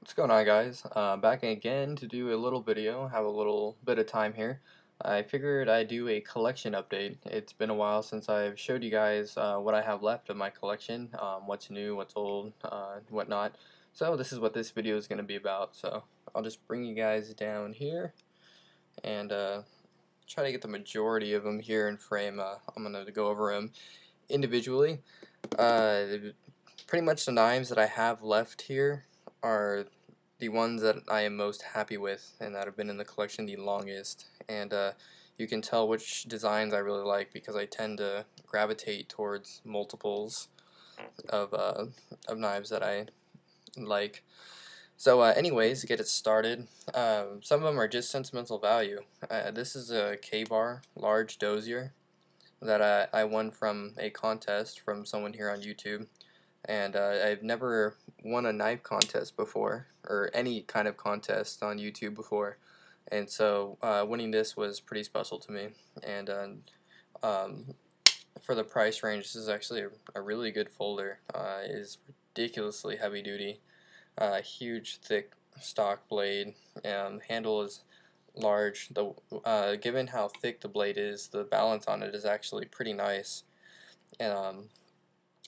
What's going on, guys? Back again to do a little video. Have a little bit of time here. I figured I'd do a collection update. It's been a while since I've showed you guys what I have left of my collection, what's new, what's old, whatnot. So this is what this video is going to be about. So I'll just bring you guys down here and try to get the majority of them here in frame. I'm going to go over them individually. Pretty much the knives that I have left here are the ones that I am most happy with and that have been in the collection the longest. And you can tell which designs I really like because I tend to gravitate towards multiples of knives that I like. So anyways, to get it started, some of them are just sentimental value. This is a K-bar large dozier that I won from a contest from someone here on YouTube. And I've never won a knife contest before, or any kind of contest on YouTube before, and so winning this was pretty special to me. And for the price range, this is actually a really good folder. It is ridiculously heavy duty, huge thick stock blade, handle is large. Given how thick the blade is, the balance on it is actually pretty nice. And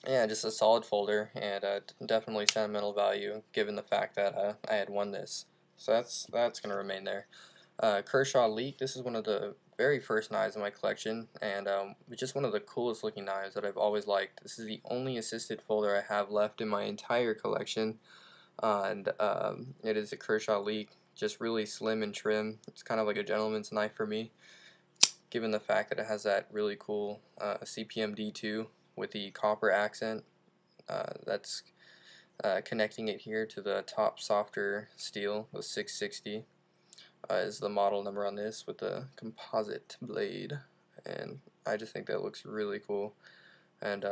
yeah, just a solid folder, and definitely sentimental value given the fact that I had won this. So that's going to remain there. Kershaw Leak, this is one of the very first knives in my collection, and just one of the coolest looking knives that I've always liked. This is the only assisted folder I have left in my entire collection, and it is a Kershaw Leak, just really slim and trim. It's kind of like a gentleman's knife for me, given the fact that it has that really cool CPM D2 with the copper accent that's connecting it here to the top softer steel, the 660 is the model number on this with the composite blade, and I just think that looks really cool, and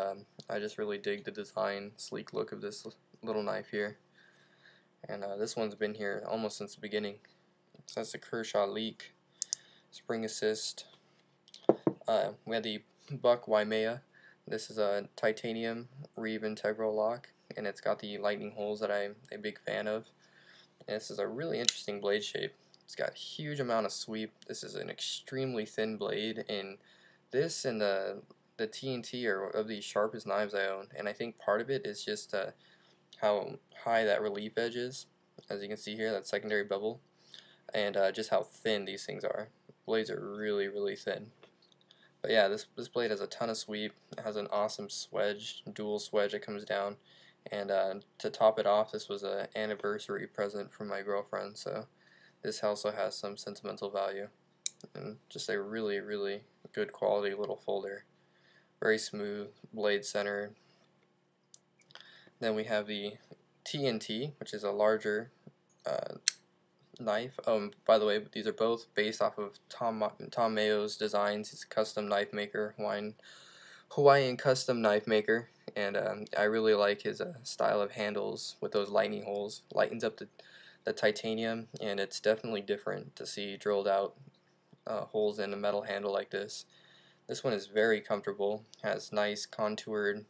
I just really dig the design, sleek look of this little knife here. And this one's been here almost since the beginning. So that's the Kershaw Leak, spring assist. We had the Buck Waimea. This is a titanium reeve integral lock, and it's got the lightning holes that I'm a big fan of. And this is a really interesting blade shape. It's got a huge amount of sweep. This is an extremely thin blade, and this and the TNT are of the sharpest knives I own. And I think part of it is just how high that relief edge is, as you can see here, that secondary bevel, and just how thin these things are. Blades are really, really thin. But yeah, this blade has a ton of sweep. It has an awesome swedge, dual swedge that comes down. And to top it off, this was an anniversary present from my girlfriend, so this also has some sentimental value. And just a really, really good quality little folder. Very smooth, blade center. Then we have the TNT, which is a larger knife. By the way, these are both based off of Tom Mayo's designs. He's a custom knife maker, Hawaiian custom knife maker, and I really like his style of handles with those lightning holes. Lightens up the titanium, and it's definitely different to see drilled out holes in a metal handle like this. This one is very comfortable, has nice contoured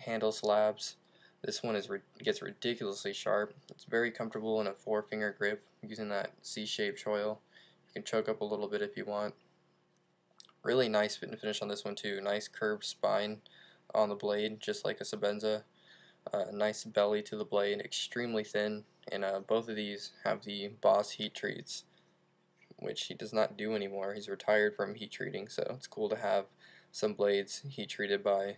handle slabs. This one gets ridiculously sharp. It's very comfortable in a 4-finger grip using that C-shaped choil. You can choke up a little bit if you want. Really nice fit and finish on this one too. Nice curved spine on the blade, just like a Sebenza. Nice belly to the blade, extremely thin. And both of these have the Boss heat treats, which he does not do anymore. He's retired from heat treating, so it's cool to have some blades heat treated by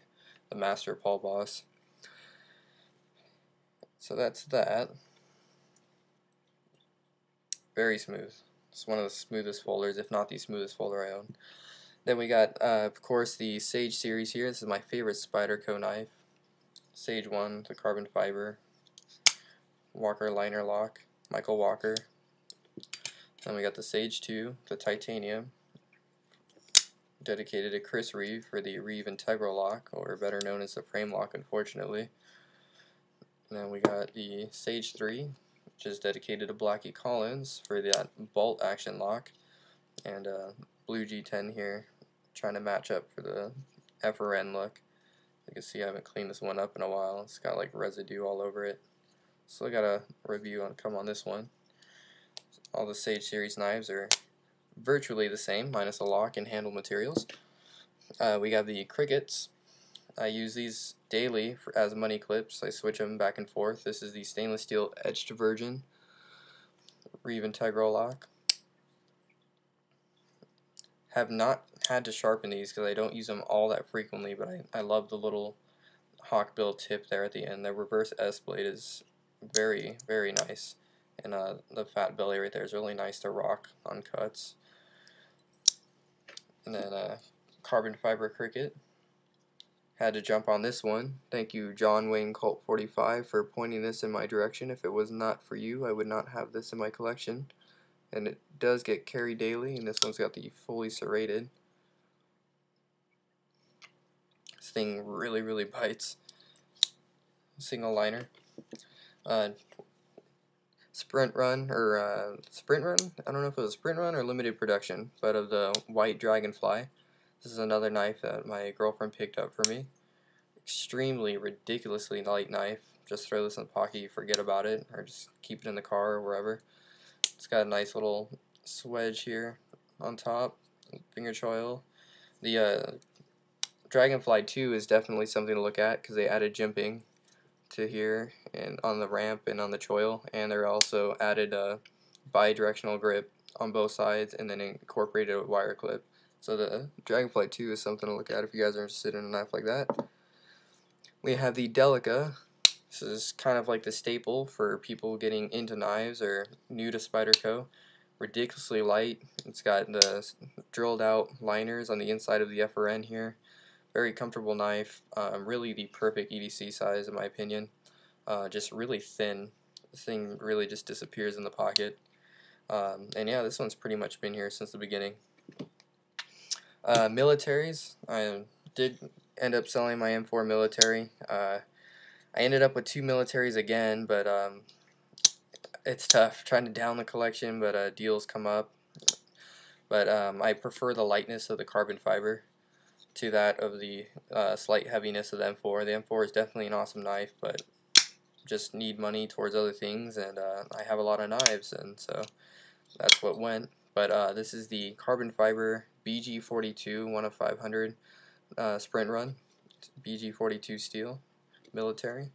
the master Paul Boss. So that's that. Very smooth. It's one of the smoothest folders, if not the smoothest folder I own. Then we got, of course, the Sage series here. This is my favorite Spyderco knife. Sage 1, the carbon fiber. Walker liner lock, Michael Walker. Then we got the Sage 2, the titanium, dedicated to Chris Reeve for the Reeve integral lock, or better known as the frame lock, unfortunately. And then we got the Sage 3, which is dedicated to Blackie Collins for that bolt action lock, and Blue G10 here, trying to match up for the FRN look. You can see I haven't cleaned this one up in a while. It's got like residue all over it. So I got a review on this one. All the Sage series knives are virtually the same, minus the lock and handle materials. We got the Crickets. I use these daily as money clips. I switch them back and forth. This is the stainless steel etched version, Reeve Integral lock. Have not had to sharpen these because I don't use them all that frequently, but I love the little hawkbill tip there at the end. The reverse S blade is very, very nice, and the fat belly right there is really nice to rock on cuts. And then carbon fiber Cricket. Had to jump on this one. Thank you, John Wayne Colt 45, for pointing this in my direction. If it was not for you, I would not have this in my collection. And it does get carried daily, and this one's got the fully serrated. This thing really, really bites. Single liner. Sprint run, or sprint run? I don't know if it was a sprint run or limited production, but of the white dragonfly. This is another knife that my girlfriend picked up for me. Extremely ridiculously light knife. Just throw this in the pocket, you forget about it, or just keep it in the car or wherever. It's got a nice little swedge here on top, finger choil. The Dragonfly 2 is definitely something to look at because they added jimping to here and on the ramp and on the choil, and they're also added a bi-directional grip on both sides and then incorporated a wire clip. So the Dragonfly 2 is something to look at if you guys are interested in a knife like that. We have the Delica. This is kind of like the staple for people getting into knives or new to Spyderco. Ridiculously light. It's got the drilled out liners on the inside of the FRN here. Very comfortable knife. Really the perfect EDC size in my opinion. Just really thin. This thing really just disappears in the pocket. And yeah, this one's pretty much been here since the beginning. Militaries. I did end up selling my M4 military. I ended up with 2 militaries again, but it's tough trying to down the collection, but deals come up. But I prefer the lightness of the carbon fiber to that of the slight heaviness of the M4. The M4 is definitely an awesome knife, but just need money towards other things, and I have a lot of knives, and so that's what went. But this is the carbon fiber BG42 1 of 500 sprint run. BG42 steel military.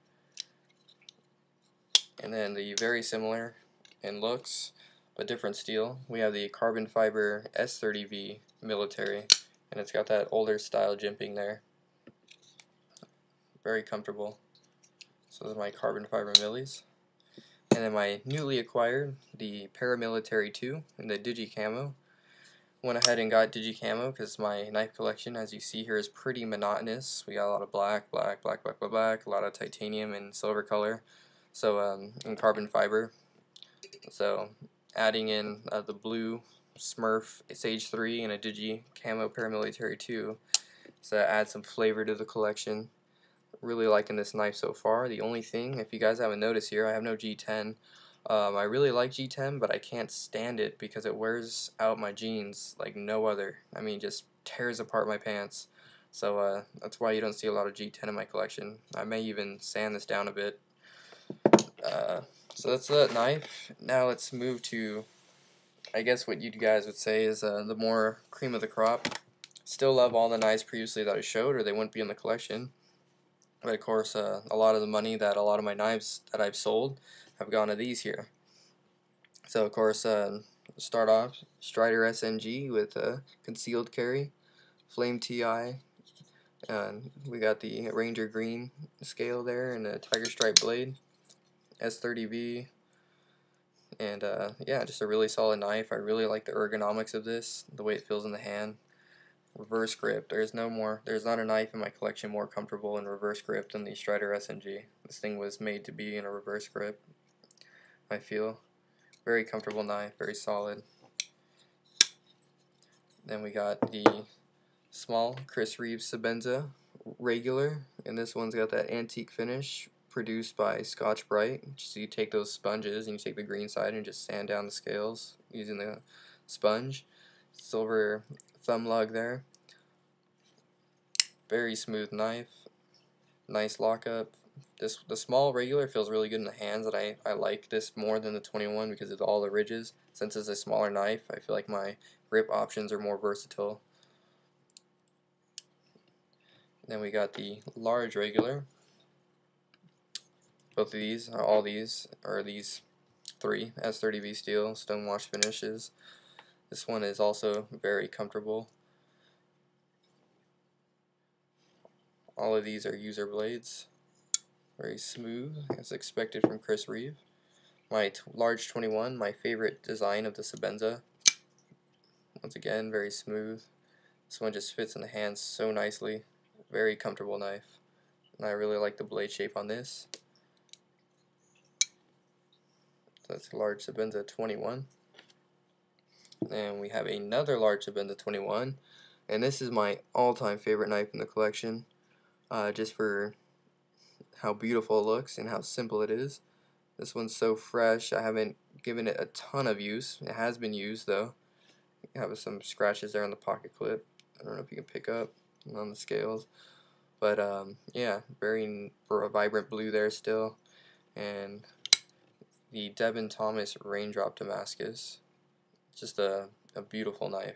And then the very similar in looks but different steel, we have the carbon fiber S30V military, and it's got that older style jimping there. Very comfortable. So those are my carbon fiber millis. And then my newly acquired, the Paramilitary 2 in the Digi Camo. Went ahead and got Digi Camo because my knife collection, as you see here, is pretty monotonous. We got a lot of black, black, black, black, black, black, a lot of titanium and silver color. So in carbon fiber. So adding in the blue Smurf Sage 3 and a Digi Camo Paramilitary 2, so add some flavor to the collection. Really liking this knife so far. The only thing, if you guys haven't noticed here, I have no G10. I really like G10, but I can't stand it because it wears out my jeans like no other. I mean, just tears apart my pants. So that's why you don't see a lot of G10 in my collection. I may even sand this down a bit. So that's that knife. Now let's move to, I guess what you guys would say is the more cream of the crop. Still love all the knives previously that I showed, or they wouldn't be in the collection. But of course, a lot of the money that a lot of my knives that I've sold have gone to these here. So of course, start off Strider SNG with concealed carry, Flame TI, and we got the Ranger Green scale there and a Tiger Stripe blade, S30V, and yeah, just a really solid knife. I really like the ergonomics of this, the way it feels in the hand. Reverse grip. There's not a knife in my collection more comfortable in reverse grip than the Strider SNG. This thing was made to be in a reverse grip, I feel. Very comfortable knife, very solid. Then we got the small Chris Reeves Sabenza regular, and this one's got that antique finish produced by Scotch Brite. So you take those sponges and you take the green side and just sand down the scales using the sponge. Silver thumb lug there. Very smooth knife. Nice lockup. the small regular feels really good in the hands, and I like this more than the 21 because of all the ridges. Since it's a smaller knife, I feel like my grip options are more versatile. Then we got the large regular. Both of these, all these, are these three S30V steel stonewash finishes. This one is also very comfortable. All of these are user blades. Very smooth, as expected from Chris Reeve. My large 21, my favorite design of the Sebenza. Once again, very smooth. This one just fits in the hands so nicely. Very comfortable knife. And I really like the blade shape on this. So that's a large Sebenza 21. And we have another large Sebenza 21. And this is my all-time favorite knife in the collection. Just for how beautiful it looks and how simple it is. This one's so fresh. I haven't given it a ton of use. It has been used though. You have some scratches there on the pocket clip. I don't know if you can pick up on the scales, but yeah, very vibrant blue there still, and the Devin Thomas Raindrop Damascus. Just a beautiful knife.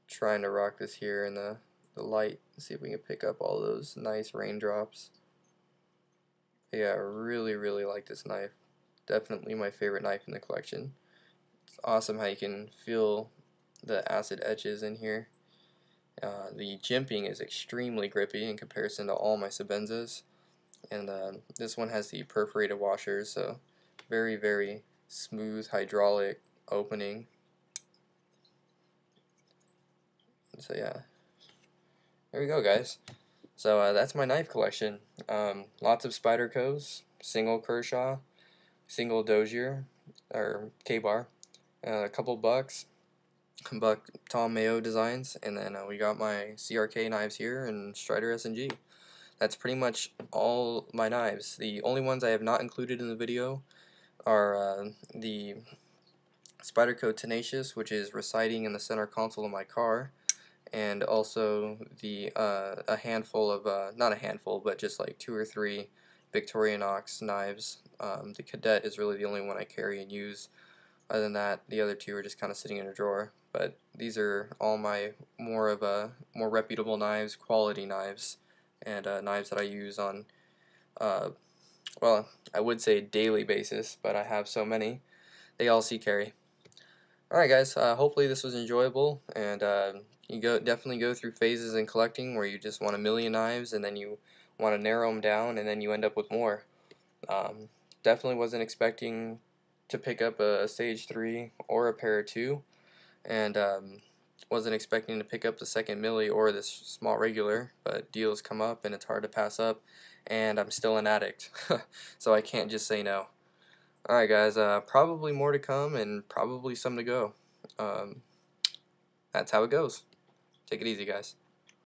Trying to rock this here in the light. See if we can pick up all those nice raindrops. Yeah, I really like this knife. Definitely my favorite knife in the collection. It's awesome how you can feel the acid edges in here. The jimping is extremely grippy in comparison to all my Sebenzas, and this one has the perforated washers, so very smooth hydraulic opening. So yeah, there we go, guys. So that's my knife collection. Lots of Spydercos, single Kershaw, single Dozier or K-bar, a couple bucks. Buck Tom Mayo designs, and then we got my CRK knives here and Strider S&G. That's pretty much all my knives. The only ones I have not included in the video are the Spyderco Tenacious, which is reciting in the center console of my car, and also the a handful of not a handful, but just like 2 or 3 Victorinox knives. The Cadet is really the only one I carry and use. Other than that, the other 2 are just kind of sitting in a drawer. But these are all my more reputable knives, quality knives, and knives that I use on, well, I would say daily basis, but I have so many. They all see carry. Alright guys, hopefully this was enjoyable, and you definitely go through phases in collecting where you just want a million knives, and then you want to narrow them down, and then you end up with more. Definitely wasn't expecting to pick up a Sage 3 or a Para 2, and wasn't expecting to pick up the second milli or this small regular, but deals come up and it's hard to pass up, and I'm still an addict, so I can't just say no. Alright guys, probably more to come and probably some to go. That's how it goes. Take it easy, guys.